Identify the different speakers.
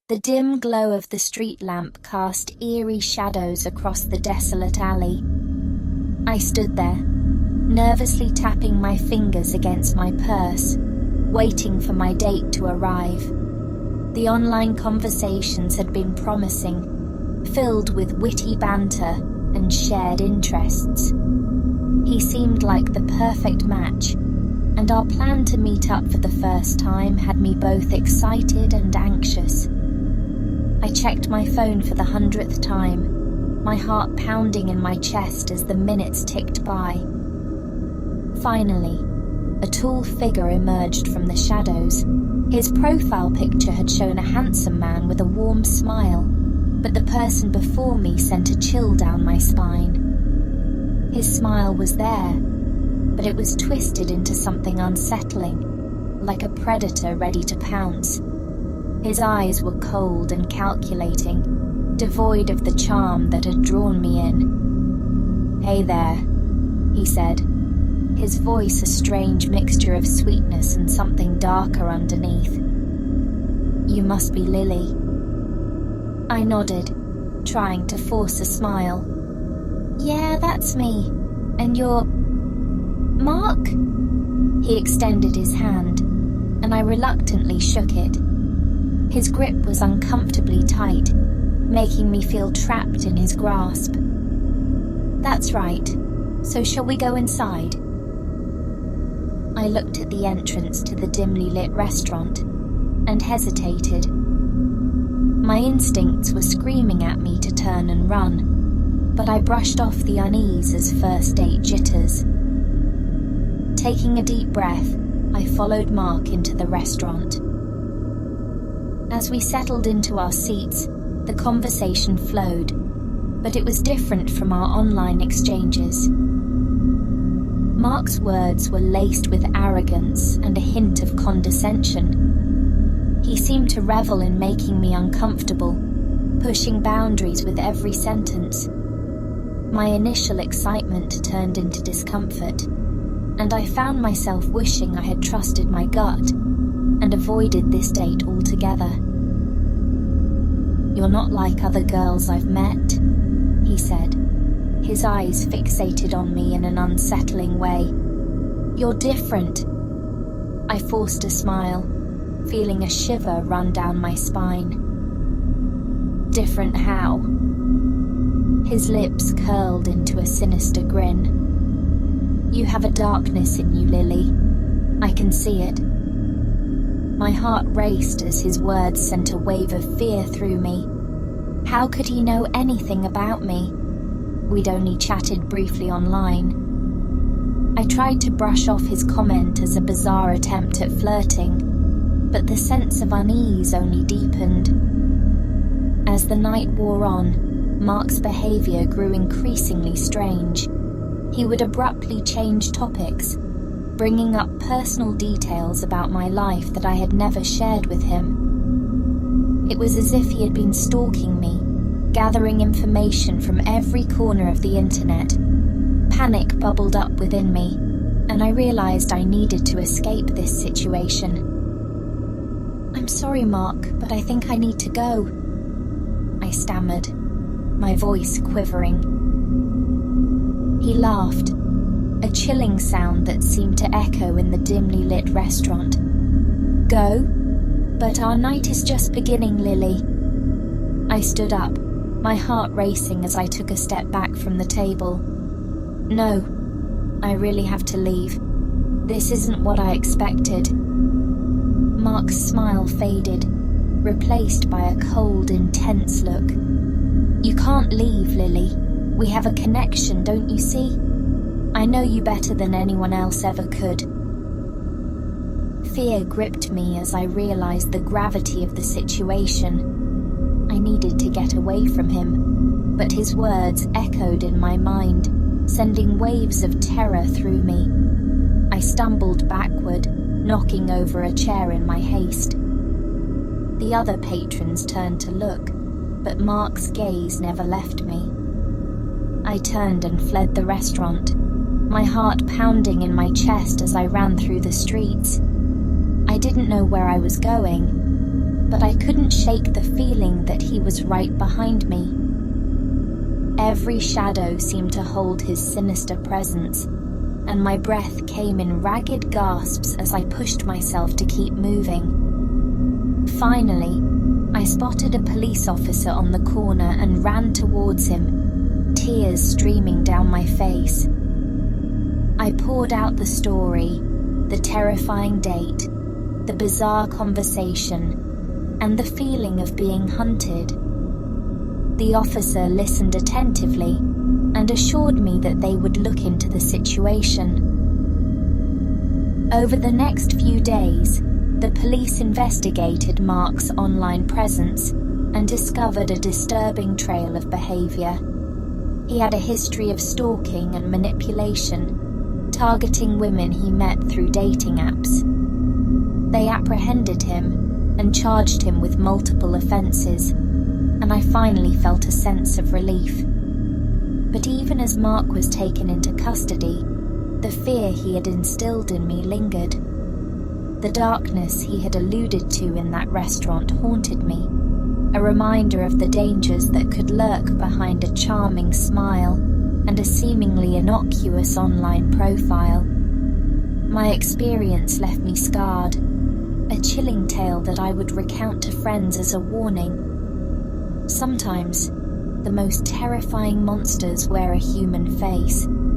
Speaker 1: The dim glow of the street lamp cast eerie shadows across the desolate alley. I stood there, nervously tapping my fingers against my purse, waiting for my date to arrive. The online conversations had been promising, filled with witty banter and shared interests. He seemed like the perfect match, and our plan to meet up for the first time had me both excited and anxious. I checked my phone for the 100th time, my heart pounding in my chest as the minutes ticked by. Finally, a tall figure emerged from the shadows. His profile picture had shown a handsome man with a warm smile, but the person before me sent a chill down my spine. His smile was there, but it was twisted into something unsettling, like a predator ready to pounce. His eyes were cold and calculating, devoid of the charm that had drawn me in. "Hey there," he said, his voice a strange mixture of sweetness and something darker underneath. "You must be Lily." I nodded, trying to force a smile. "Yeah, that's me. And you're... Mark?" He extended his hand, and I reluctantly shook it. His grip was uncomfortably tight, making me feel trapped in his grasp. "That's right. So shall we go inside?" I looked at the entrance to the dimly lit restaurant and hesitated. My instincts were screaming at me to turn and run, but I brushed off the unease as first date jitters. Taking a deep breath, I followed Mark into the restaurant. As we settled into our seats, the conversation flowed, but it was different from our online exchanges. Mark's words were laced with arrogance and a hint of condescension. He seemed to revel in making me uncomfortable, pushing boundaries with every sentence. My initial excitement turned into discomfort, and I found myself wishing I had trusted my gut and avoided this date altogether. "You're not like other girls I've met," he said, his eyes fixated on me in an unsettling way. "You're different." I forced a smile, feeling a shiver run down my spine. "Different how?" His lips curled into a sinister grin. "You have a darkness in you, Lily. I can see it." My heart raced as his words sent a wave of fear through me. How could he know anything about me? We'd only chatted briefly online. I tried to brush off his comment as a bizarre attempt at flirting, but the sense of unease only deepened. As the night wore on, Mark's behavior grew increasingly strange. He would abruptly change topics, bringing up personal details about my life that I had never shared with him. It was as if he had been stalking me, gathering information from every corner of the internet. Panic bubbled up within me, and I realized I needed to escape this situation. "I'm sorry, Mark, but I think I need to go," I stammered, my voice quivering. He laughed, a chilling sound that seemed to echo in the dimly lit restaurant. "Go? But our night is just beginning, Lily." I stood up, my heart racing as I took a step back from the table. "No, I really have to leave. This isn't what I expected." Mark's smile faded, replaced by a cold, intense look. "You can't leave, Lily. We have a connection, don't you see? I know you better than anyone else ever could." Fear gripped me as I realized the gravity of the situation. I needed to get away from him, but his words echoed in my mind, sending waves of terror through me. I stumbled backward, knocking over a chair in my haste. The other patrons turned to look, but Mark's gaze never left me. I turned and fled the restaurant, my heart pounding in my chest as I ran through the streets. I didn't know where I was going, but I couldn't shake the feeling that he was right behind me. Every shadow seemed to hold his sinister presence, and my breath came in ragged gasps as I pushed myself to keep moving. Finally, I spotted a police officer on the corner and ran towards him, tears streaming down my face. I poured out the story, the terrifying date, the bizarre conversation, and the feeling of being hunted. The officer listened attentively and assured me that they would look into the situation. Over the next few days, the police investigated Mark's online presence and discovered a disturbing trail of behavior. He had a history of stalking and manipulation, targeting women he met through dating apps. They apprehended him and charged him with multiple offences, and I finally felt a sense of relief. But even as Mark was taken into custody, the fear he had instilled in me lingered. The darkness he had alluded to in that restaurant haunted me, a reminder of the dangers that could lurk behind a charming smile and a seemingly innocuous online profile. My experience left me scarred, a chilling tale that I would recount to friends as a warning. Sometimes, the most terrifying monsters wear a human face,